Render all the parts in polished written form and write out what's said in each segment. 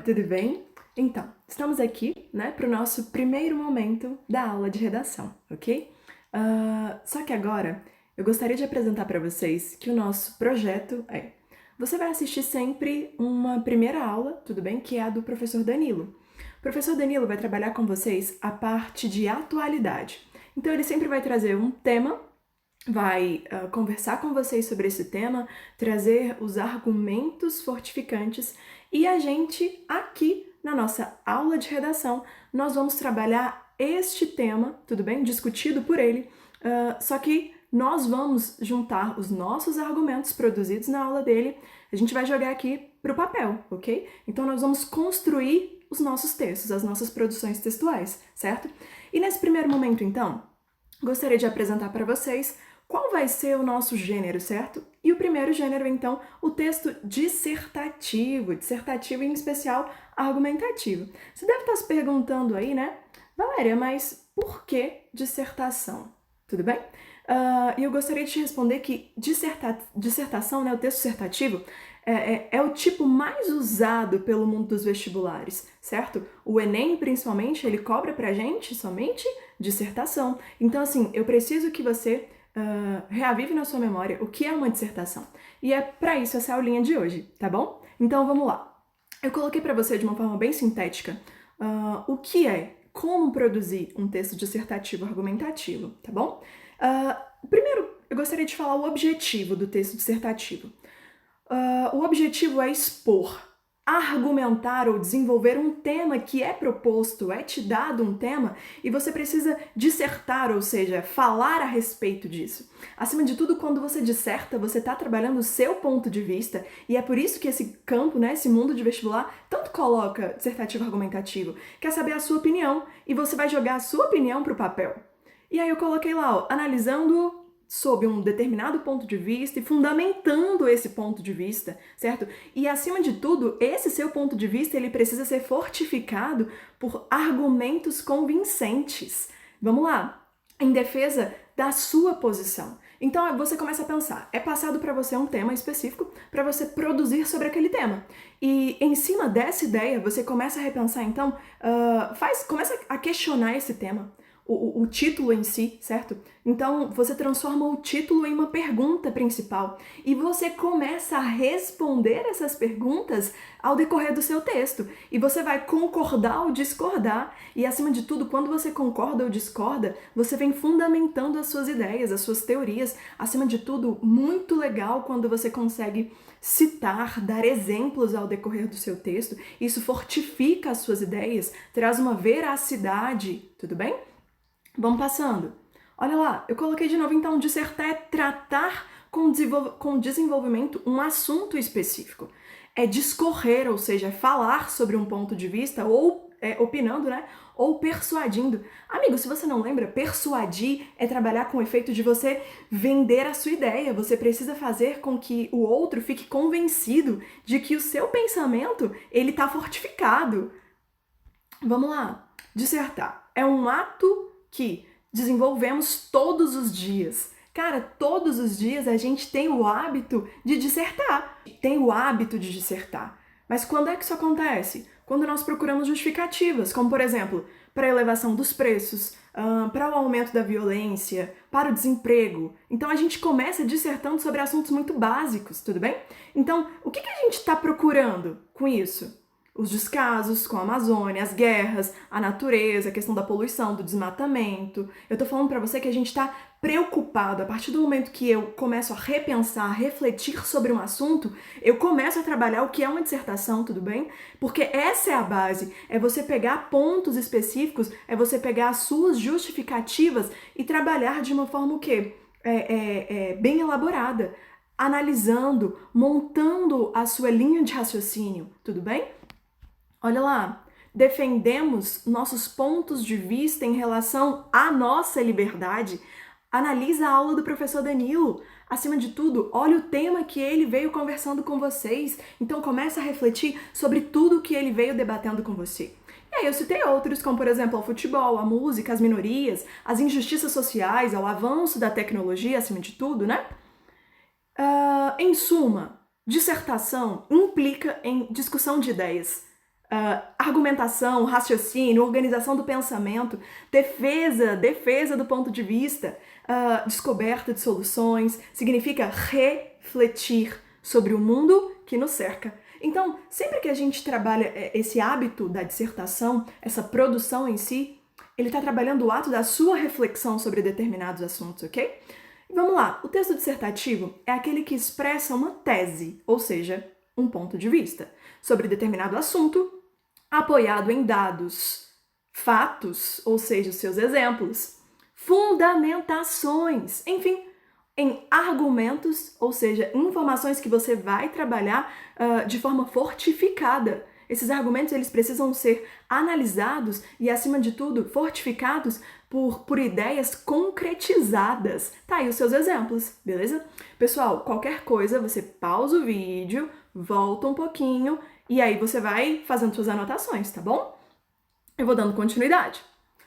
tudo bem? Então, estamos aqui, para o nosso primeiro momento da aula de redação, ok? Só que agora eu gostaria de apresentar para vocês que o nosso projeto é: você vai assistir sempre uma primeira aula, tudo bem? Que é a do professor Danilo. O professor Danilo vai trabalhar com vocês a parte de atualidade. Então, ele sempre vai trazer um tema, vai conversar com vocês sobre esse tema, trazer os argumentos fortificantes e a gente, aqui na nossa aula de redação, nós vamos trabalhar este tema, tudo bem? Discutido por ele, só que nós vamos juntar os nossos argumentos produzidos na aula dele, a gente vai jogar aqui para o papel, ok? Então nós vamos construir os nossos textos, as nossas produções textuais, certo? E nesse primeiro momento, então, gostaria de apresentar para vocês qual vai ser o nosso gênero, certo? E o primeiro gênero, então, o texto dissertativo em especial argumentativo. Você deve estar se perguntando aí, né? Valéria, mas por que dissertação? Tudo bem? E eu gostaria de te responder que dissertação, né, o texto dissertativo, é o tipo mais usado pelo mundo dos vestibulares, certo? O Enem, principalmente, ele cobra pra gente somente dissertação. Então, assim, eu preciso que você reavive na sua memória o que é uma dissertação. E é pra isso essa aulinha de hoje, tá bom? Então, vamos lá. Eu coloquei pra você de uma forma bem sintética o que é, como produzir um texto dissertativo argumentativo, tá bom? Primeiro, eu gostaria de falar o objetivo do texto dissertativo. O objetivo é expor, argumentar ou desenvolver um tema que é proposto, é te dado um tema e você precisa dissertar, ou seja, falar a respeito disso. Acima de tudo, quando você disserta, você está trabalhando o seu ponto de vista e é por isso que esse campo, né, esse mundo de vestibular, tanto coloca dissertativo argumentativo, quer saber a sua opinião e você vai jogar a sua opinião para o papel. E aí eu coloquei lá, analisando sob um determinado ponto de vista e fundamentando esse ponto de vista, certo? E acima de tudo, esse seu ponto de vista, ele precisa ser fortificado por argumentos convincentes. Vamos lá, em defesa da sua posição. Então você começa a pensar, é passado para você um tema específico para você produzir sobre aquele tema. E em cima dessa ideia, você começa a repensar, então, começa a questionar esse tema. O título em si, certo? Então, você transforma o título em uma pergunta principal e você começa a responder essas perguntas ao decorrer do seu texto. E você vai concordar ou discordar e, acima de tudo, quando você concorda ou discorda, você vem fundamentando as suas ideias, as suas teorias. Acima de tudo, muito legal quando você consegue citar, dar exemplos ao decorrer do seu texto. Isso fortifica as suas ideias, traz uma veracidade, tudo bem? Vamos passando. Olha lá, eu coloquei de novo, então, dissertar é tratar com desenvolvimento um assunto específico. É discorrer, ou seja, é falar sobre um ponto de vista, ou opinando, né? Ou persuadindo. Amigo, se você não lembra, persuadir é trabalhar com o efeito de você vender a sua ideia. Você precisa fazer com que o outro fique convencido de que o seu pensamento, ele tá fortificado. Vamos lá. Dissertar é um ato que desenvolvemos todos os dias. Cara, todos os dias a gente tem o hábito de dissertar. Mas quando é que isso acontece? Quando nós procuramos justificativas, como por exemplo, para a elevação dos preços, para o aumento da violência, para o desemprego. Então a gente começa dissertando sobre assuntos muito básicos, tudo bem? Então, o que a gente está procurando com isso? Os descasos com a Amazônia, as guerras, a natureza, a questão da poluição, do desmatamento. Eu tô falando pra você que a gente tá preocupado. A partir do momento que eu começo a repensar, a refletir sobre um assunto, eu começo a trabalhar o que é uma dissertação, tudo bem? Porque essa é a base. É você pegar pontos específicos, é você pegar as suas justificativas e trabalhar de uma forma o quê? Bem elaborada. Analisando, montando a sua linha de raciocínio, tudo bem? Olha lá, defendemos nossos pontos de vista em relação à nossa liberdade. Analisa a aula do professor Danilo. Acima de tudo, olha o tema que ele veio conversando com vocês. Então começa a refletir sobre tudo que ele veio debatendo com você. E aí eu citei outros, como por exemplo o futebol, a música, as minorias, as injustiças sociais, o avanço da tecnologia, acima de tudo, né? Em suma, dissertação implica em discussão de ideias. argumentação, raciocínio, organização do pensamento, defesa do ponto de vista, descoberta de soluções, significa refletir sobre o mundo que nos cerca. Então, sempre que a gente trabalha esse hábito da dissertação, essa produção em si, ele está trabalhando o ato da sua reflexão sobre determinados assuntos, ok? Vamos lá, o texto dissertativo é aquele que expressa uma tese, ou seja, um ponto de vista, sobre determinado assunto, apoiado em dados, fatos, ou seja, os seus exemplos, fundamentações, enfim, em argumentos, ou seja, informações que você vai trabalhar de forma fortificada. Esses argumentos eles precisam ser analisados e, acima de tudo, fortificados por ideias concretizadas. Tá aí os seus exemplos, beleza? Pessoal, qualquer coisa, você pausa o vídeo, volta um pouquinho e aí você vai fazendo suas anotações, tá bom? Eu vou dando continuidade.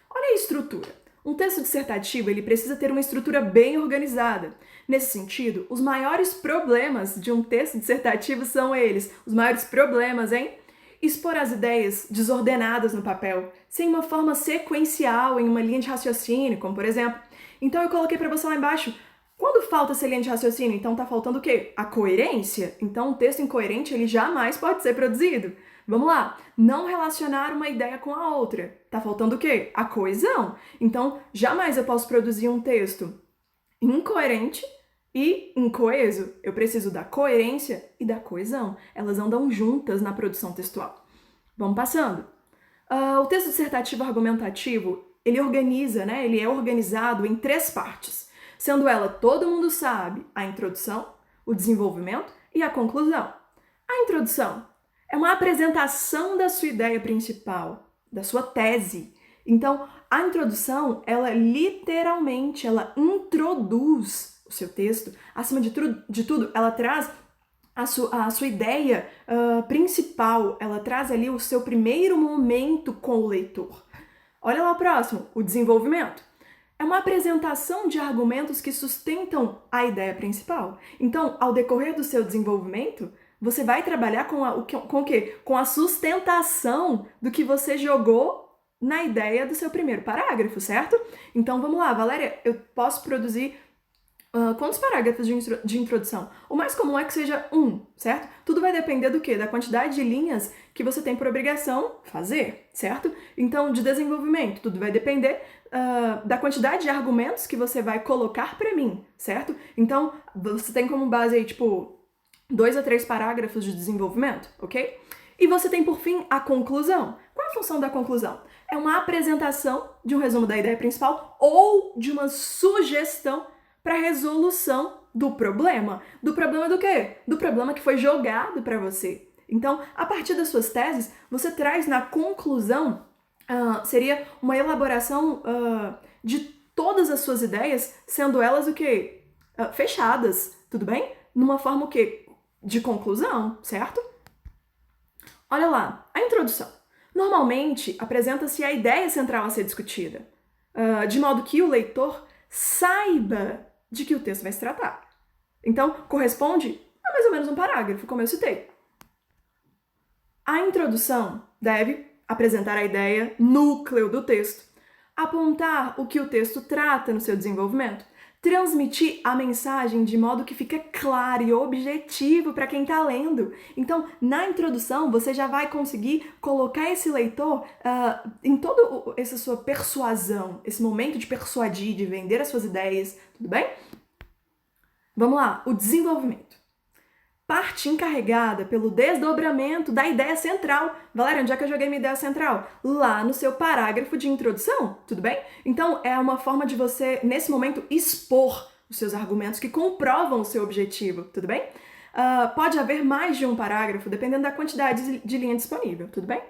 Olha a estrutura. Um texto dissertativo ele precisa ter uma estrutura bem organizada. Nesse sentido, os maiores problemas de um texto dissertativo são eles. Os maiores problemas, hein? Expor as ideias desordenadas no papel, sem uma forma sequencial em uma linha de raciocínio, como por exemplo. Então eu coloquei para você lá embaixo, quando falta essa linha de raciocínio, então tá faltando o quê? A coerência? Então um texto incoerente ele jamais pode ser produzido. Vamos lá, não relacionar uma ideia com a outra. Tá faltando o quê? A coesão. Então jamais eu posso produzir um texto incoerente e incoeso. Eu preciso da coerência e da coesão. Elas andam juntas na produção textual. Vamos passando. O texto dissertativo argumentativo, ele organiza, né? Ele é organizado em 3 partes, sendo ela, todo mundo sabe, a introdução, o desenvolvimento e a conclusão. A introdução é uma apresentação da sua ideia principal, da sua tese. Então, a introdução, ela literalmente, ela introduz o seu texto. Acima de tudo, ela traz a sua ideia principal, ela traz ali o seu primeiro momento com o leitor. Olha lá o próximo, o desenvolvimento. É uma apresentação de argumentos que sustentam a ideia principal. Então, ao decorrer do seu desenvolvimento, você vai trabalhar com o quê? Com a sustentação do que você jogou na ideia do seu primeiro parágrafo, certo? Então, vamos lá, Valéria, eu posso produzir quantos parágrafos de introdução? O mais comum é que seja 1, certo? Tudo vai depender do quê? Da quantidade de linhas que você tem por obrigação fazer, certo? Então, de desenvolvimento, tudo vai depender da quantidade de argumentos que você vai colocar para mim, certo? Então, você tem como base aí, tipo, 2 a 3 parágrafos de desenvolvimento, ok? E você tem, por fim, a conclusão. Qual é a função da conclusão? É uma apresentação de um resumo da ideia principal ou de uma sugestão para resolução do problema. Do problema do quê? Do problema que foi jogado para você. Então, a partir das suas teses, você traz na conclusão, seria uma elaboração de todas as suas ideias, sendo elas o quê? Fechadas, tudo bem? Numa forma o quê? De conclusão, certo? Olha lá, a introdução. Normalmente, apresenta-se a ideia central a ser discutida, de modo que o leitor saiba de que o texto vai se tratar. Então, corresponde a mais ou menos um parágrafo, como eu citei. A introdução deve apresentar a ideia, núcleo do texto, apontar o que o texto trata no seu desenvolvimento, transmitir a mensagem de modo que fica claro e objetivo para quem está lendo. Então, na introdução, você já vai conseguir colocar esse leitor em toda essa sua persuasão, esse momento de persuadir, de vender as suas ideias, tudo bem? Vamos lá, o desenvolvimento. Parte encarregada pelo desdobramento da ideia central. Valéria, onde é que eu joguei minha ideia central? Lá no seu parágrafo de introdução, tudo bem? Então, é uma forma de você, nesse momento, expor os seus argumentos que comprovam o seu objetivo, tudo bem? Pode haver mais de um parágrafo, dependendo da quantidade de linha disponível, tudo bem?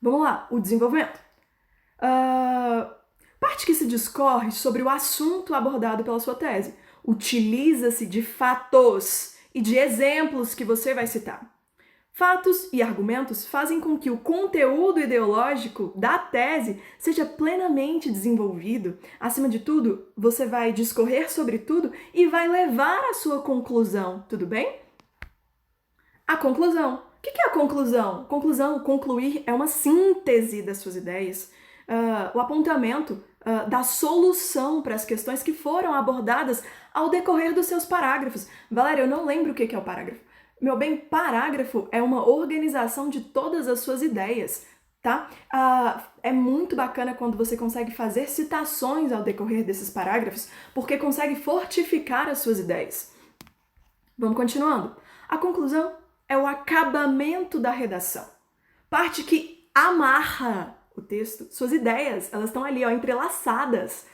Vamos lá, o desenvolvimento. Parte que se discorre sobre o assunto abordado pela sua tese. Utiliza-se de fatos e de exemplos que você vai citar. Fatos e argumentos fazem com que o conteúdo ideológico da tese seja plenamente desenvolvido. Acima de tudo, você vai discorrer sobre tudo e vai levar à sua conclusão, tudo bem? A conclusão O que é a conclusão? Conclusão, concluir é uma síntese das suas ideias, o apontamento da solução para as questões que foram abordadas ao decorrer dos seus parágrafos. Valéria, eu não lembro o que é o parágrafo. Meu bem, parágrafo é uma organização de todas as suas ideias, tá? É muito bacana quando você consegue fazer citações ao decorrer desses parágrafos, porque consegue fortificar as suas ideias. Vamos continuando. A conclusão é o acabamento da redação. Parte que amarra o texto, suas ideias, elas estão ali, ó, entrelaçadas.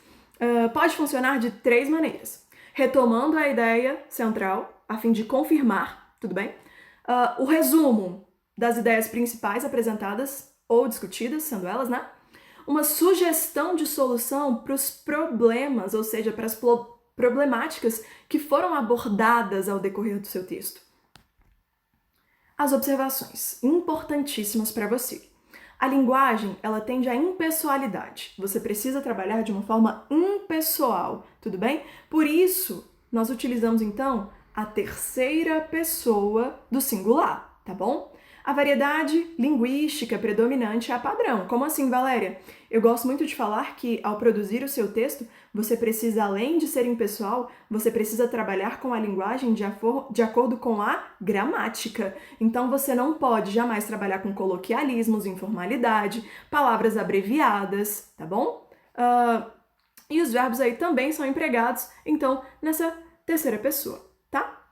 Pode funcionar de 3 maneiras. Retomando a ideia central, a fim de confirmar, tudo bem? O resumo das ideias principais apresentadas ou discutidas, sendo elas, né? Uma sugestão de solução para os problemas, ou seja, para as problemáticas que foram abordadas ao decorrer do seu texto. As observações, importantíssimas para você. A linguagem, ela tende à impessoalidade. Você precisa trabalhar de uma forma impessoal, tudo bem? Por isso, nós utilizamos, então, a terceira pessoa do singular, tá bom? A variedade linguística predominante é a padrão. Como assim, Valéria? Eu gosto muito de falar que, ao produzir o seu texto, você precisa, além de ser impessoal, você precisa trabalhar com a linguagem de acordo com a gramática. Então, você não pode jamais trabalhar com coloquialismos, informalidade, palavras abreviadas, tá bom? E os verbos aí também são empregados, então, nessa terceira pessoa, tá?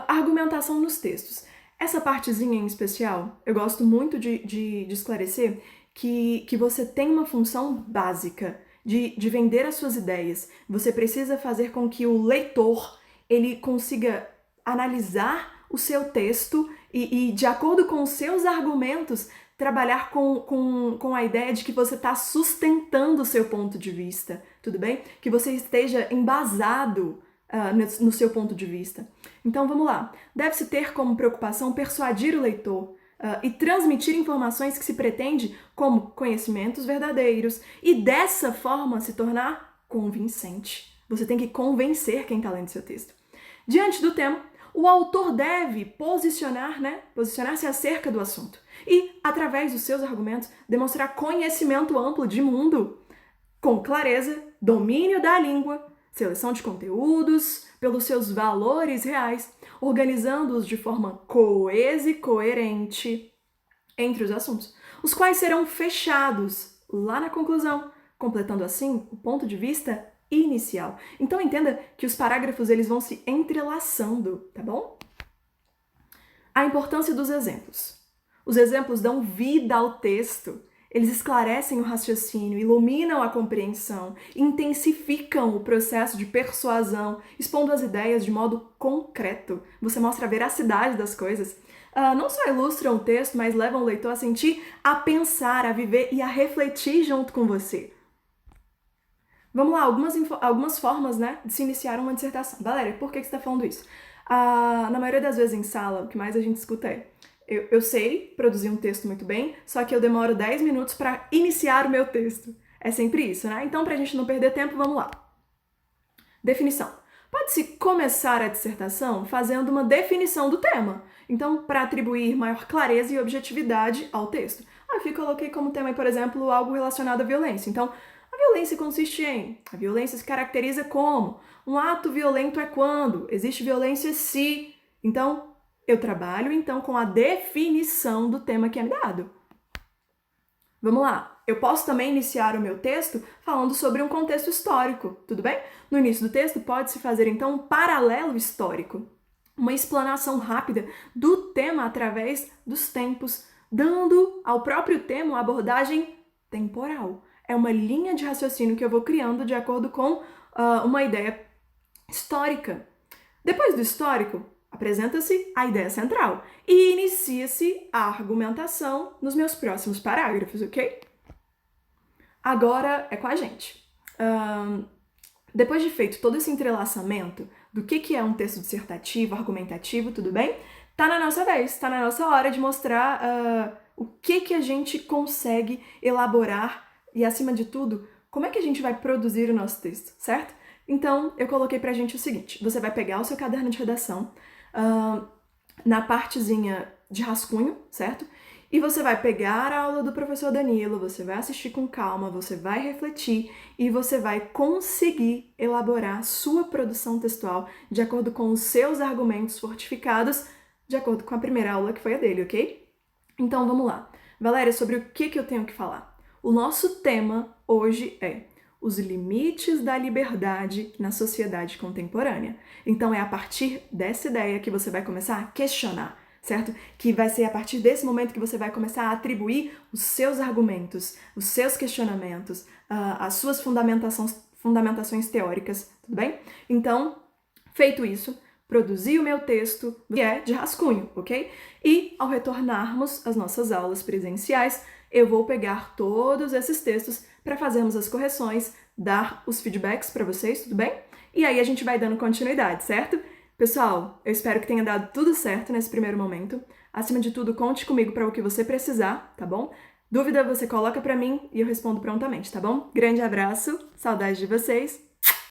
Argumentação nos textos. Essa partezinha em especial, eu gosto muito de esclarecer que você tem uma função básica de vender as suas ideias. Você precisa fazer com que o leitor ele consiga analisar o seu texto e de acordo com os seus argumentos, trabalhar com a ideia de que você está sustentando o seu ponto de vista, tudo bem? Que você esteja embasado no seu ponto de vista. Então vamos lá. Deve-se ter como preocupação persuadir o leitor e transmitir informações que se pretende como conhecimentos verdadeiros e dessa forma se tornar convincente. Você tem que convencer quem está lendo seu texto. Diante do tema, o autor deve posicionar-se acerca do assunto e, através dos seus argumentos, demonstrar conhecimento amplo de mundo, com clareza, domínio da língua, seleção de conteúdos pelos seus valores reais, organizando-os de forma coesa e coerente entre os assuntos, os quais serão fechados lá na conclusão, completando assim o ponto de vista inicial. Então entenda que os parágrafos eles vão se entrelaçando, tá bom? A importância dos exemplos. Os exemplos dão vida ao texto. Eles esclarecem o raciocínio, iluminam a compreensão, intensificam o processo de persuasão, expondo as ideias de modo concreto. Você mostra a veracidade das coisas. Não só ilustram o texto, mas levam o leitor a sentir, a pensar, a viver e a refletir junto com você. Vamos lá, algumas formas, né, de se iniciar uma dissertação. Valéria, por que você está falando isso? Na maioria das vezes em sala, o que mais a gente escuta é eu sei produzir um texto muito bem, só que eu demoro 10 minutos para iniciar o meu texto. É sempre isso, né? Então, para a gente não perder tempo, vamos lá. Definição. Pode-se começar a dissertação fazendo uma definição do tema. Então, para atribuir maior clareza e objetividade ao texto. Aqui coloquei como tema, por exemplo, algo relacionado à violência. Então, a violência consiste em... A violência se caracteriza como? Um ato violento é quando? Existe violência se... Então, eu trabalho, então, com a definição do tema que é me dado. Vamos lá. Eu posso também iniciar o meu texto falando sobre um contexto histórico, tudo bem? No início do texto, pode-se fazer, então, um paralelo histórico. Uma explanação rápida do tema através dos tempos, dando ao próprio tema uma abordagem temporal. É uma linha de raciocínio que eu vou criando de acordo com uma ideia histórica. Depois do histórico, apresenta-se a ideia central e inicia-se a argumentação nos meus próximos parágrafos, ok? Agora é com a gente. Depois de feito todo esse entrelaçamento do que é um texto dissertativo, argumentativo, tudo bem? Tá na nossa vez, tá na nossa hora de mostrar o que a gente consegue elaborar e, acima de tudo, como é que a gente vai produzir o nosso texto, certo? Então, eu coloquei pra gente o seguinte, você vai pegar o seu caderno de redação, na partezinha de rascunho, certo? E você vai pegar a aula do professor Danilo, você vai assistir com calma, você vai refletir e você vai conseguir elaborar sua produção textual de acordo com os seus argumentos fortificados, de acordo com a primeira aula que foi a dele, ok? Então vamos lá. Valéria, sobre o que eu tenho que falar? O nosso tema hoje é os limites da liberdade na sociedade contemporânea. Então é a partir dessa ideia que você vai começar a questionar, certo? Que vai ser a partir desse momento que você vai começar a atribuir os seus argumentos, os seus questionamentos, as suas fundamentações teóricas, tudo bem? Então, feito isso, produzi o meu texto, que é de rascunho, ok? E ao retornarmos às nossas aulas presenciais, eu vou pegar todos esses textos para fazermos as correções, dar os feedbacks para vocês, tudo bem? E aí a gente vai dando continuidade, certo? Pessoal, eu espero que tenha dado tudo certo nesse primeiro momento. Acima de tudo, conte comigo para o que você precisar, tá bom? Dúvida você coloca para mim e eu respondo prontamente, tá bom? Grande abraço, saudade de vocês